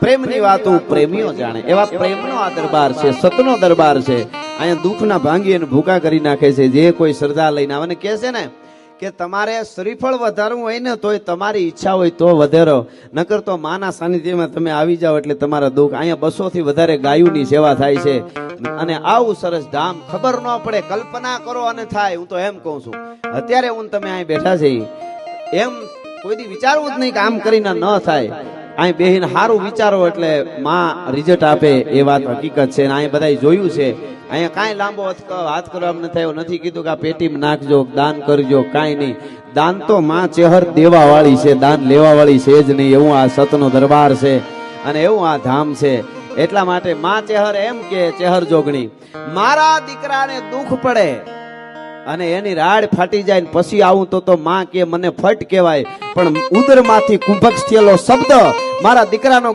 પ્રેમની વાતો પ્રેમીઓ જાણે એવા પ્રેમનો આ દરબાર છે, સતનો દરબાર છે. અહીંયા દુઃખના ભાંગી અને ભૂકા કરી નાખે છે. જે કોઈ શ્રદ્ધા લઈને આવે ને કહે છે ને કે તમારે શ્રીફળ વધારવું હોય ને તોય તમારી ઈચ્છા હોય તો વધારો, નકર તો માના સાનિધ્યમાં તમે આવી જાઓ એટલે તમારા દુઃખ. અહીંયા 200 થી વધારે ગાયોની સેવા થાય છે અને આવું સરસ ધામ ખબર ન પડે, કલ્પના કરો અને થાય. હું તો એમ કહું છું, અત્યારે હું તમે અહીં બેઠા છે એમ કોઈ દી વિચારવું જ નહીં કે આમ કરીને ન થાય. અહીં બેહીને સારું વિચારો એટલે માં રિઝલ્ટ આપે, એ વાત હકીકત છે. અહીં બધા જોયું છે. અહીંયા કાંઈ લાંબો હાથ કરવામાં નથી આવ્યો, નથી કીધું કે આ પેટીમાં નાખજો, દાન કરજો, કાંઈ નહીં. દાન તો માં ચેહર દેવા વાળી છે, દાન લેવા વાળી છે જ નહીં. એવું આ સતનો દરબાર છે અને એવું આ ધામ છે. એટલા માટે માં ચેહર એમ કે ચેહર જોગણી, મારા દીકરાને દુઃખ પડે અને એની રાડ ફાટી જાય ને પછી આવું તો માં કે મને ફટ કહેવાય, પણ ઉદરમાંથી કુંભક થયેલો શબ્દ મારા દીકરાનો